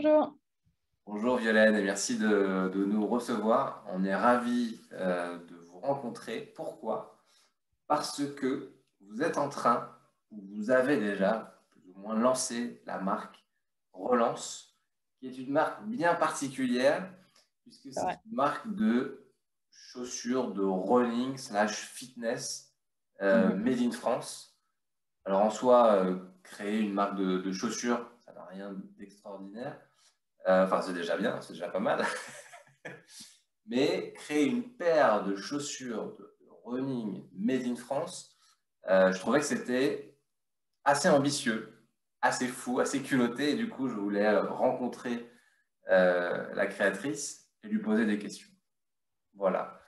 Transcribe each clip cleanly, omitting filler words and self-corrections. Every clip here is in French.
Bonjour. Bonjour Violaine et merci de nous recevoir. On est ravis de vous rencontrer. Pourquoi? Parce que vous êtes en train, ou vous avez déjà plus ou moins lancé la marque Relance, qui est une marque bien particulière, puisque C'est c'est vrai. une marque de chaussures de running slash fitness Mhm. made in France. Alors en soi, créer une marque de chaussures, ça n'a rien d'extraordinaire. Enfin, c'est déjà bien, c'est déjà pas mal. Mais créer une paire de chaussures de running made in France, je trouvais que c'était assez ambitieux, assez fou, assez culotté. Et du coup, je voulais rencontrer la créatrice et lui poser des questions. Voilà.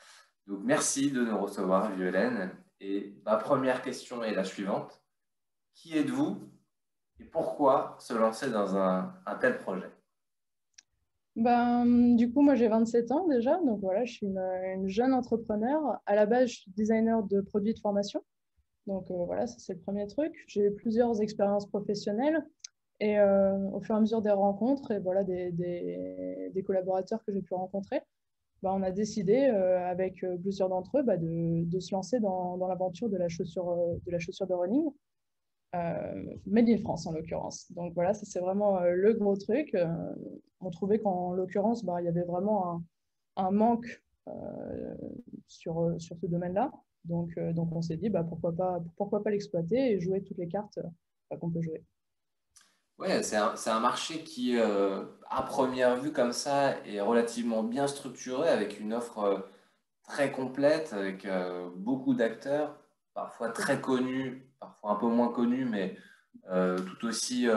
Donc, merci de nous recevoir, Violaine. Et ma première question est la suivante. Qui êtes-vous et pourquoi se lancer dans un tel projet? Du coup, moi, j'ai 27 ans déjà. Donc voilà, je suis une jeune entrepreneur. À la base, je suis designer de produits de formation. Donc voilà, ça, c'est le premier truc. J'ai eu plusieurs expériences professionnelles. Et au fur et à mesure des rencontres et voilà, des collaborateurs que j'ai pu rencontrer, on a décidé, avec plusieurs d'entre eux, de se lancer dans l'aventure de la chaussure de running. Made in France en l'occurrence. Donc voilà, ça c'est vraiment le gros truc. On trouvait qu'en l'occurrence, il y avait vraiment un manque sur ce domaine-là. Donc on s'est dit pourquoi pas l'exploiter et jouer toutes les cartes qu'on peut jouer. Ouais, c'est un marché qui, à première vue comme ça, est relativement bien structuré avec une offre très complète, avec beaucoup d'acteurs, parfois très connus, parfois un peu moins connus, mais tout aussi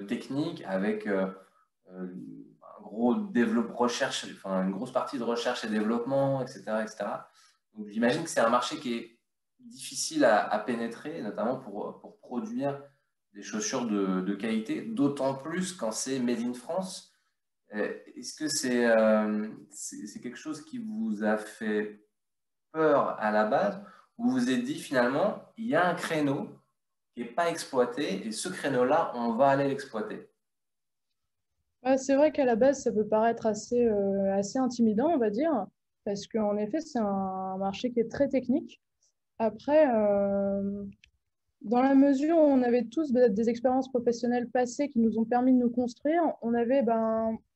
techniques, avec un gros développement recherche, enfin une grosse partie de recherche et développement, etc., etc. Donc j'imagine que c'est un marché qui est difficile à pénétrer, notamment pour produire des chaussures de qualité, d'autant plus quand c'est made in France. Est-ce que c'est quelque chose qui vous a fait peur à la base, ou vous vous êtes dit finalement, il y a un créneau qui n'est pas exploité et ce créneau-là, on va aller l'exploiter? C'est vrai qu'à la base, ça peut paraître assez intimidant, on va dire, parce qu'en effet, c'est un marché qui est très technique. Après, dans la mesure où on avait tous des expériences professionnelles passées qui nous ont permis de nous construire, on avait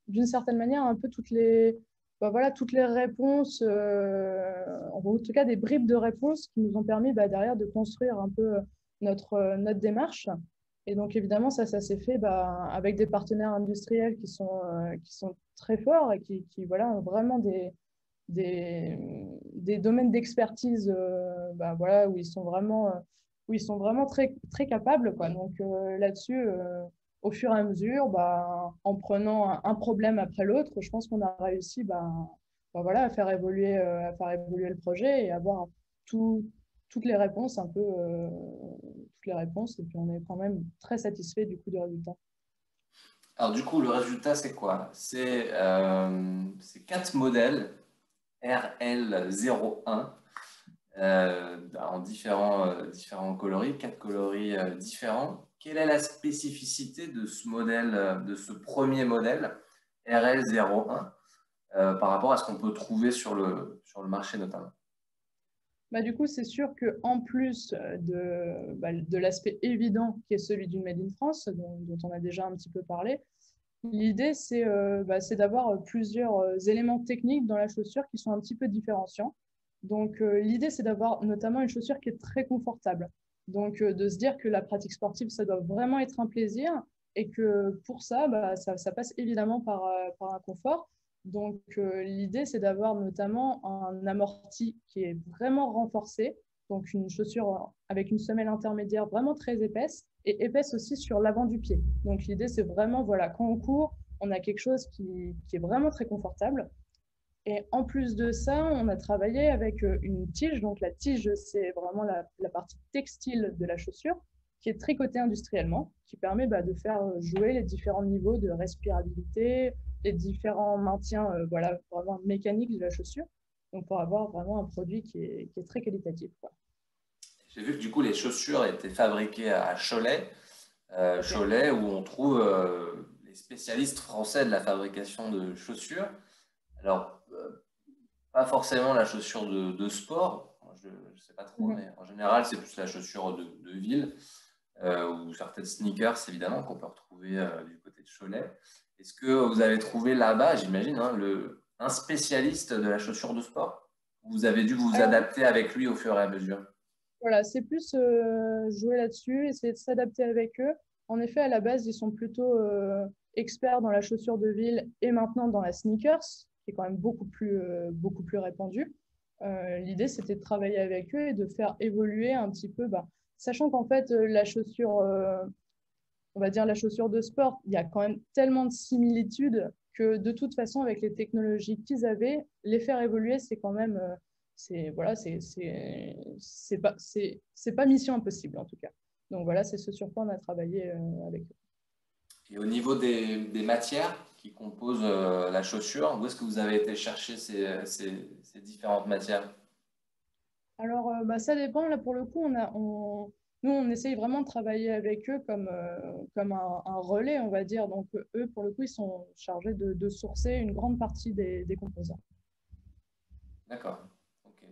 d'une certaine manière un peu toutes les réponses, en tout cas des bribes de réponses qui nous ont permis derrière de construire un peu notre démarche. Et donc évidemment, ça s'est fait avec des partenaires industriels qui sont très forts et qui voilà, ont vraiment des domaines d'expertise voilà, où ils sont vraiment très, très capables, quoi. Donc là-dessus, au fur et à mesure, en prenant un problème après l'autre, je pense qu'on a réussi voilà, à faire évoluer le projet et avoir tout, toutes les réponses, toutes les réponses. Et puis on est quand même très satisfait du coup du résultat. Alors du coup, le résultat, c'est quoi? C'est quatre modèles RL01 en différents coloris, quatre coloris différents. Quelle est la spécificité de ce modèle, de ce premier modèle RL01 par rapport à ce qu'on peut trouver sur le marché notamment? Du coup, c'est sûr qu'en plus de l'aspect évident qui est celui d'une Made in France, dont on a déjà un petit peu parlé, l'idée, c'est d'avoir plusieurs éléments techniques dans la chaussure qui sont un petit peu différenciants. Donc, l'idée, c'est d'avoir notamment une chaussure qui est très confortable. Donc, de se dire que la pratique sportive, ça doit vraiment être un plaisir et que pour ça, ça passe évidemment par un confort. Donc, l'idée, c'est d'avoir notamment un amorti qui est vraiment renforcé. Donc, une chaussure avec une semelle intermédiaire vraiment très épaisse et épaisse aussi sur l'avant du pied. Donc, l'idée, c'est vraiment, voilà, quand on court, on a quelque chose qui est vraiment très confortable. Et en plus de ça, on a travaillé avec une tige. Donc, la tige, c'est vraiment la partie textile de la chaussure qui est tricotée industriellement, qui permet de faire jouer les différents niveaux de respirabilité, les différents maintiens voilà, vraiment mécaniques de la chaussure. Donc, pour avoir vraiment un produit qui est très qualitatif, quoi. J'ai vu que du coup, les chaussures étaient fabriquées à Cholet, Tout à fait. Cholet où on trouve spécialistes français de la fabrication de chaussures. Alors, pas forcément la chaussure de sport, je ne sais pas trop, mais en général, c'est plus la chaussure de ville ou certaines sneakers, évidemment, qu'on peut retrouver du côté de Cholet. Est-ce que vous avez trouvé là-bas, j'imagine, hein, un spécialiste de la chaussure de sport? Vous avez dû vous Alors, adapter avec lui au fur et à mesure? voilà, c'est plus jouer là-dessus, essayer de s'adapter avec eux. En effet, à la base, ils sont plutôt experts dans la chaussure de ville et maintenant dans la sneakers, qui est quand même beaucoup plus répandue. L'idée, c'était de travailler avec eux et de faire évoluer un petit peu, bah, sachant qu'en fait, la chaussure, on va dire la chaussure de sport, il y a quand même tellement de similitudes que de toute façon, avec les technologies qu'ils avaient, les faire évoluer, c'est quand même, voilà, c'est pas mission impossible en tout cas. Donc voilà, c'est ce sur quoi on a travaillé avec eux. Et au niveau des matières qui composent la chaussure, où est-ce que vous avez été chercher ces différentes matières? Alors, bah, ça dépend. Là, pour le coup, nous, on essaye vraiment de travailler avec eux comme un relais, on va dire. Donc, eux, pour le coup, ils sont chargés de sourcer une grande partie des composants. D'accord. Ok.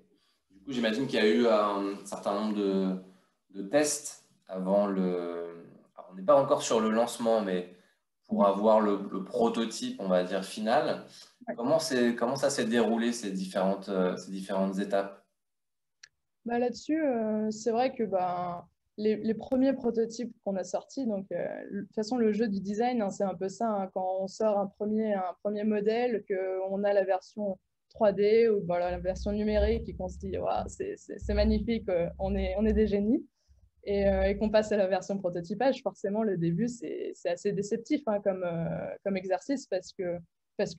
Du coup, j'imagine qu'il y a eu un certain nombre de tests avant le. Alors, on n'est pas encore sur le lancement, mais pour avoir le prototype, on va dire, final. Comment ça s'est déroulé, ces différentes étapes? Bah, là-dessus, c'est vrai que bah, les premiers prototypes qu'on a sortis, donc de toute façon, le jeu du design, hein, c'est un peu ça, hein, quand on sort un premier modèle, qu'on a la version 3D ou voilà, la version numérique et qu'on se dit, Ouah, c'est magnifique, on est des génies. Et qu'on passe à la version prototypage, forcément, le début, c'est assez déceptif hein, comme exercice parce que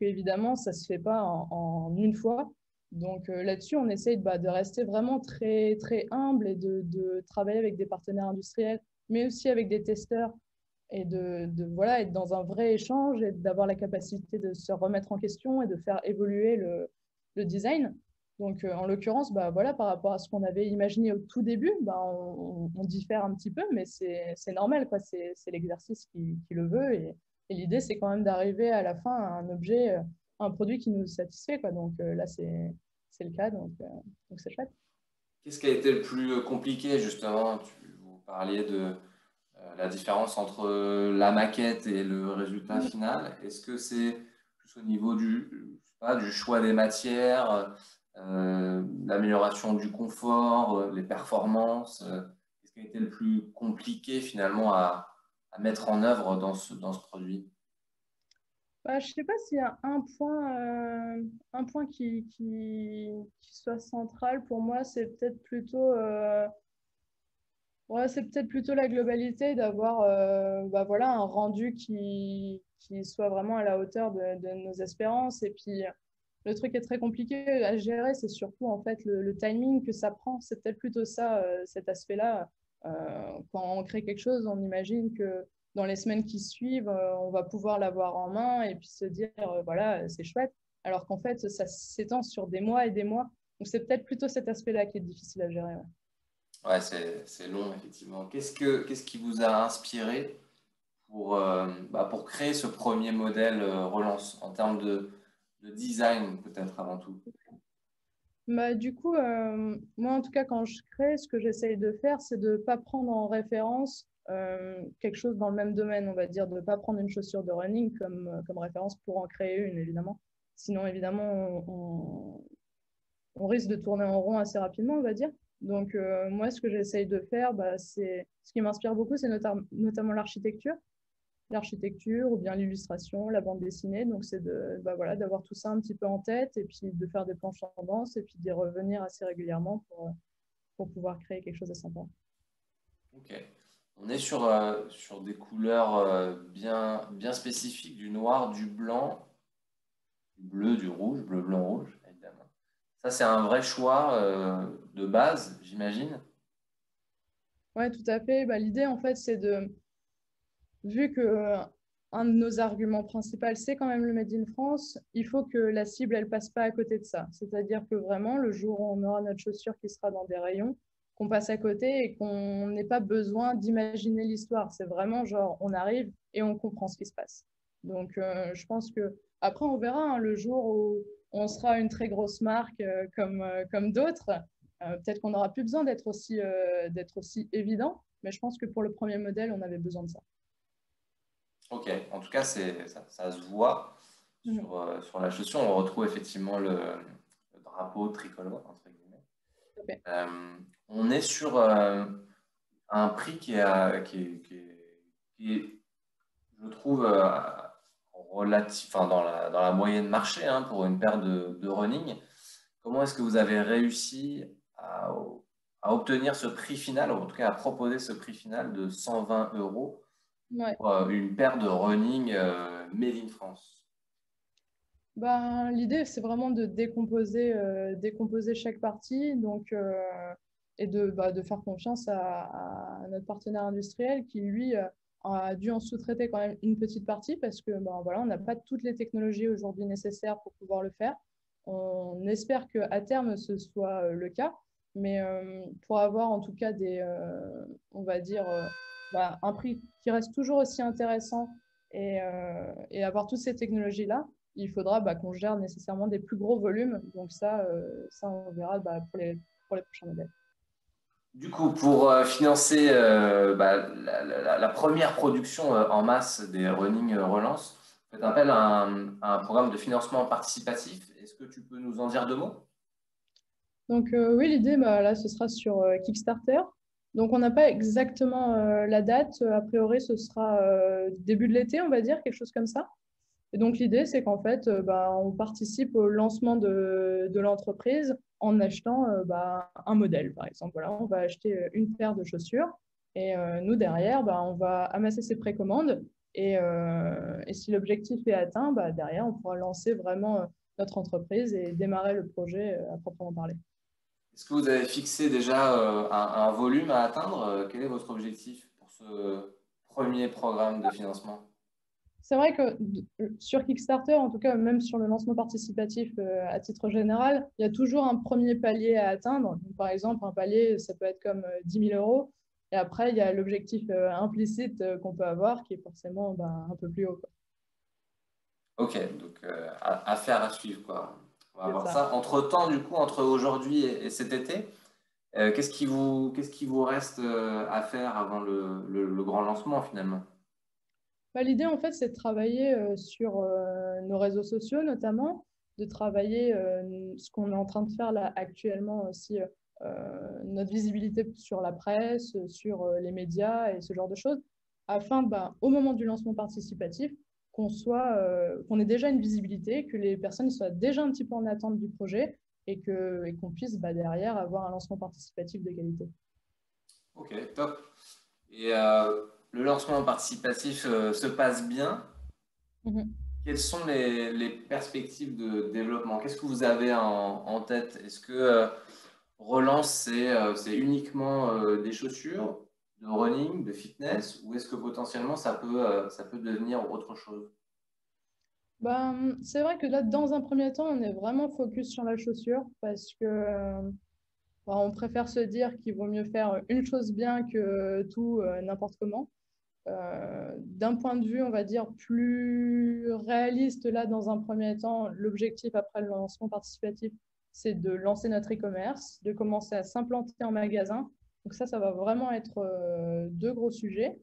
évidemment, ça ne se fait pas en une fois. Donc là-dessus, on essaye bah, de rester vraiment très, très humble et de travailler avec des partenaires industriels, mais aussi avec des testeurs et voilà, être dans un vrai échange et d'avoir la capacité de se remettre en question et de faire évoluer le design. Donc, en l'occurrence, bah, voilà, par rapport à ce qu'on avait imaginé au tout début, bah, on diffère un petit peu, mais c'est normal, quoi. C'est l'exercice qui le veut. Et l'idée, c'est quand même d'arriver à la fin à un objet, un produit qui nous satisfait, quoi. Donc là, c'est le cas, donc c'est chouette. Qu'est-ce qui a été le plus compliqué, justement? Vous parliez de la différence entre la maquette et le résultat final. Est-ce que c'est plus au niveau je sais pas, du choix des matières, l'amélioration du confort, les performances? Qu'est-ce qui a été le plus compliqué finalement à mettre en œuvre dans ce produit? Bah, je ne sais pas s'il y a un point qui soit central pour moi, c'est peut-être plutôt ouais, c'est peut-être plutôt la globalité d'avoir bah voilà, un rendu qui soit vraiment à la hauteur de nos espérances. Et puis, le truc est très compliqué à gérer, c'est surtout en fait le timing que ça prend. C'est peut-être plutôt ça, cet aspect-là. Quand on crée quelque chose, on imagine que dans les semaines qui suivent, on va pouvoir l'avoir en main et puis se dire, voilà, c'est chouette. Alors qu'en fait, ça s'étend sur des mois et des mois. Donc, c'est peut-être plutôt cet aspect-là qui est difficile à gérer. Ouais. Ouais, c'est long, effectivement. Qu'est-ce qui vous a inspiré pour créer ce premier modèle Relance en termes de design, peut-être avant tout? Bah, du coup, moi, en tout cas, quand je crée, ce que j'essaye de faire, c'est de ne pas prendre en référence quelque chose dans le même domaine, on va dire, de ne pas prendre une chaussure de running comme référence pour en créer une, évidemment. Sinon, évidemment, on risque de tourner en rond assez rapidement, on va dire. Donc, moi, ce que j'essaye de faire, bah, ce qui m'inspire beaucoup, c'est notamment l'architecture ou bien l'illustration, la bande dessinée. Donc, c'est bah, voilà, d'avoir tout ça un petit peu en tête et puis de faire des planches tendances et puis d'y revenir assez régulièrement pour pouvoir créer quelque chose de sympa. Ok. On est sur des couleurs bien spécifiques, du noir, du blanc, du bleu, du rouge, bleu, blanc, rouge, évidemment. Ça, c'est un vrai choix de base, j'imagine. Ouais, tout à fait. Bah, l'idée, en fait, c'est vu que un de nos arguments principaux, c'est quand même le Made in France, il faut que la cible, elle passe pas à côté de ça. C'est-à-dire que vraiment, le jour où on aura notre chaussure qui sera dans des rayons, qu'on passe à côté et qu'on n'ait pas besoin d'imaginer l'histoire. C'est vraiment genre, on arrive et on comprend ce qui se passe. Donc, je pense que après, on verra hein, le jour où on sera une très grosse marque comme d'autres. Peut-être qu'on n'aura plus besoin d'être aussi évident, mais je pense que pour le premier modèle, on avait besoin de ça. Ok, en tout cas, ça se voit Mhm. sur la chaussure. On retrouve effectivement le drapeau tricolore, entre guillemets. Ok. Euh, on est sur un prix qui est, je trouve, relatif, enfin, dans la moyenne marché hein, pour une paire de running. Comment est-ce que vous avez réussi à obtenir ce prix final, ou en tout cas à proposer ce prix final de 120 euros Ouais. pour une paire de running made in France? Ben, l'idée, c'est vraiment de décomposer chaque partie donc, et de faire confiance à notre partenaire industriel qui, lui, a dû en sous-traiter quand même une petite partie parce que ben, voilà, on n'a pas toutes les technologies aujourd'hui nécessaires pour pouvoir le faire. On espère qu'à terme, ce soit le cas, mais pour avoir en tout cas on va dire, un prix qui reste toujours aussi intéressant et avoir toutes ces technologies-là, il faudra qu'on gère nécessairement des plus gros volumes. Donc ça on verra pour les prochains modèles. Du coup, pour financer la première production en masse des running relance, vous faites appel à un programme de financement participatif. Est-ce que tu peux nous en dire deux mots? Donc oui, l'idée, là, ce sera sur Kickstarter. Donc on n'a pas exactement la date. A priori, ce sera début de l'été, on va dire, quelque chose comme ça. Et donc l'idée, c'est qu'en fait, on participe au lancement de l'entreprise en achetant un modèle, par exemple. Voilà, on va acheter une paire de chaussures et nous, derrière, on va amasser ces précommandes et si l'objectif est atteint, derrière, on pourra lancer vraiment notre entreprise et démarrer le projet à proprement parler. Est-ce que vous avez fixé déjà un volume à atteindre? Quel est votre objectif pour ce premier programme de financement? C'est vrai que sur Kickstarter, en tout cas, même sur le lancement participatif à titre général, il y a toujours un premier palier à atteindre. Donc, par exemple, un palier, ça peut être comme 10 000 euros. Et après, il y a l'objectif implicite qu'on peut avoir qui est forcément un peu plus haut, quoi. Ok, donc affaire à suivre, quoi. On va C'est voir ça. ça. Entre-temps, du coup, entre aujourd'hui et cet été, qu'est-ce qui vous reste à faire avant le grand lancement finalement? L'idée, en fait, c'est de travailler sur nos réseaux sociaux, notamment, de travailler ce qu'on est en train de faire là actuellement aussi, notre visibilité sur la presse, sur les médias et ce genre de choses, afin, au moment du lancement participatif, qu'on ait déjà une visibilité, que les personnes soient déjà un petit peu en attente du projet et qu'on puisse derrière avoir un lancement participatif de qualité. Ok, top. Et le lancement participatif se passe bien. Mhm. Quelles sont les perspectives de développement? Qu'est-ce que vous avez en tête? Est-ce que Relance, c'est uniquement des chaussures, de running, de fitness, ou est-ce que potentiellement ça peut devenir autre chose? C'est vrai que là, dans un premier temps, on est vraiment focus sur la chaussure parce que on préfère se dire qu'il vaut mieux faire une chose bien que tout n'importe comment. D'un point de vue, on va dire, plus réaliste, là, dans un premier temps, l'objectif après le lancement participatif, c'est de lancer notre e-commerce, de commencer à s'implanter en magasin. Donc ça va vraiment être deux gros sujets.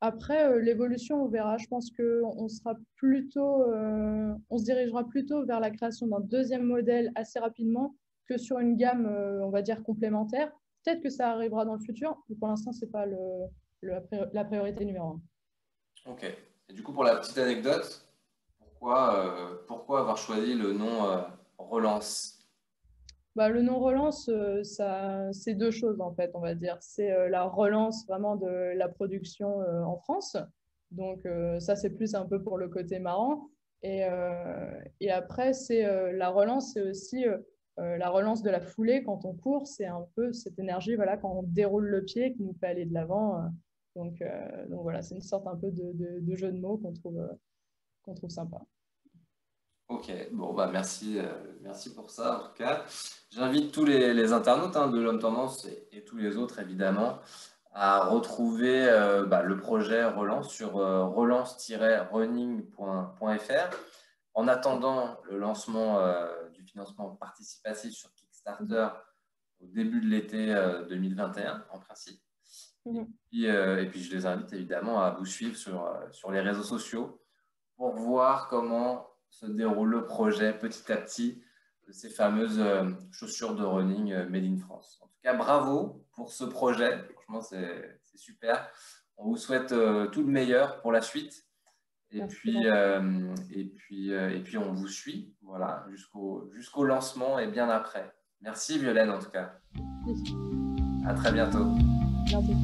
Après, l'évolution, on verra. Je pense qu'on sera on se dirigera plutôt vers la création d'un deuxième modèle assez rapidement que sur une gamme, on va dire, complémentaire. Peut-être que ça arrivera dans le futur, mais pour l'instant, ce n'est pas la priorité numéro un. Ok. Et du coup, pour la petite anecdote, pourquoi avoir choisi le nom Relance? Le non-relance, c'est deux choses en fait, on va dire. C'est la relance vraiment de la production en France. Donc ça, c'est plus un peu pour le côté marrant. Et après, c'est la relance, c'est aussi la relance de la foulée quand on court. C'est un peu cette énergie, voilà, quand on déroule le pied qui nous fait aller de l'avant. Donc voilà, c'est une sorte un peu de jeu de mots qu'on trouve sympa. Ok, bon bah merci, merci pour ça en tout cas. J'invite tous les internautes hein, de l'Homme Tendance et tous les autres évidemment à retrouver le projet Relance sur relance-running.fr. En attendant le lancement du financement participatif sur Kickstarter au début de l'été 2021, en principe. Et puis, je les invite évidemment à vous suivre sur les réseaux sociaux pour voir comment se déroule le projet petit à petit de ces fameuses chaussures de running Made in France. En tout cas, bravo pour ce projet. Franchement, c'est super. On vous souhaite tout le meilleur pour la suite. Et puis, on vous suit voilà, jusqu'au lancement et bien après. Merci Violaine en tout cas. Merci. À très bientôt. Bientôt.